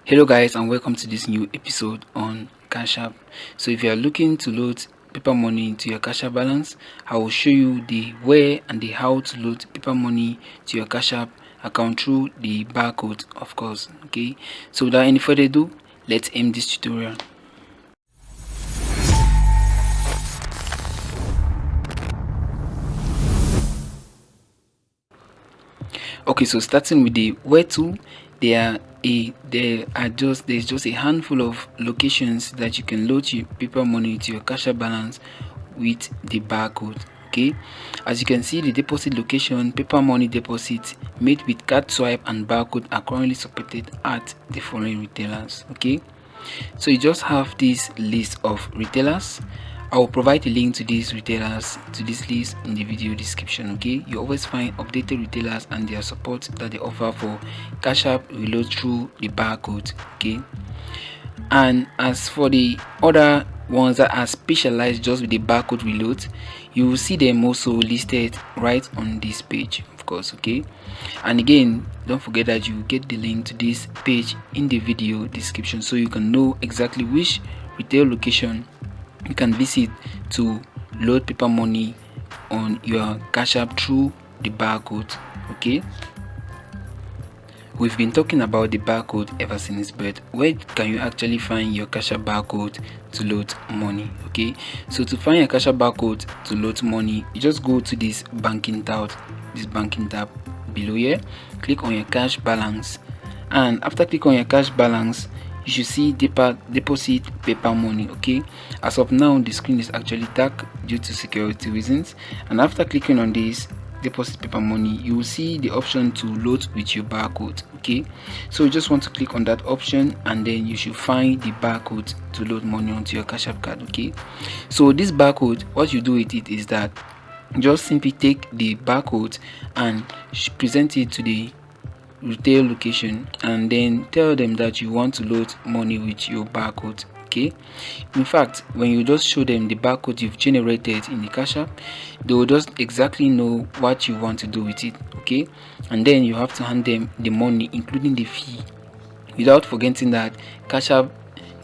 Hello guys, and welcome to this new episode on Cash App. So if you are looking to load paper money into your Cash App balance, I will show you the where and the how to load paper money to your Cash App account through the barcode, of course. Okay, so without any further ado, let's aim this tutorial. Okay, so starting with the where to, there's just a handful of locations that you can load your paper money to your Cash App balance with the barcode. Okay, as you can see, the deposit location, paper money deposit made with card swipe and barcode are currently supported at the following retailers. Okay, so you just have this list of retailers. I will provide a link to these retailers, to this list, in the video description. Okay, you always find updated retailers and their support that they offer for Cash App reload through the barcode. Okay, and as for the other ones that are specialized just with the barcode reload, you will see them also listed right on this page, of course. Okay, and again, don't forget that you get the link to this page in the video description, so you can know exactly which retail location you can visit to load paper money on your Cash App through the barcode. Okay, we've been talking about the barcode ever since, but where can you actually find your Cash App barcode to load money? Okay, so to find your Cash App barcode to load money, you just go to this banking tab below here, click on your cash balance, and after click on your cash balance, you should see deposit paper money. Okay, as of now the screen is actually dark due to security reasons, and after clicking on this deposit paper money, you will see the option to load with your barcode. Okay, so you just want to click on that option, and then you should find the barcode to load money onto your Cash App card. Okay, so this barcode, what you do with it is that just simply take the barcode and present it to the retail location, and then tell them that you want to load money with your barcode. Okay, in fact, when you just show them the barcode you've generated in the Cash App, they will just exactly know what you want to do with it. Okay, and then you have to hand them the money including the fee, without forgetting that Cash App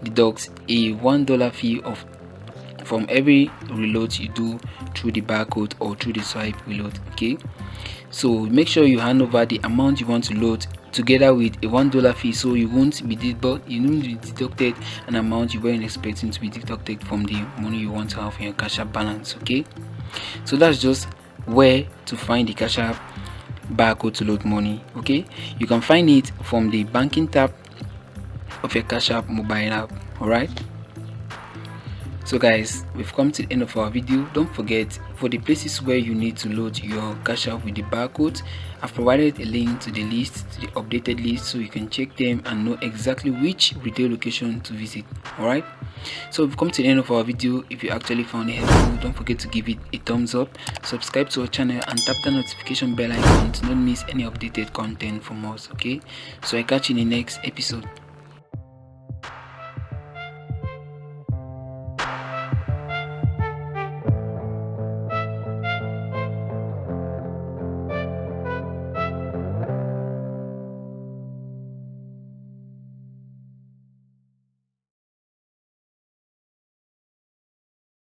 deducts a $1 fee from every reload you do through the barcode or through the swipe reload. Okay, so make sure you hand over the amount you want to load together with a $1 fee, so you won't be deducted an amount you weren't expecting to be deducted from the money you want to have in your Cash App balance. Okay, so that's just where to find the Cash App barcode to load money. Okay, you can find it from the banking tab of your Cash App mobile app. All right, so guys, we've come to the end of our video. Don't forget, for the places where you need to load your Cash App with the barcode, I've provided a link to the list, to the updated list, so you can check them and know exactly which retail location to visit. Alright, so we've come to the end of our video. If you actually found it helpful, don't forget to give it a thumbs up, subscribe to our channel, and tap the notification bell icon to not miss any updated content from us. Okay, so I catch you in the next episode.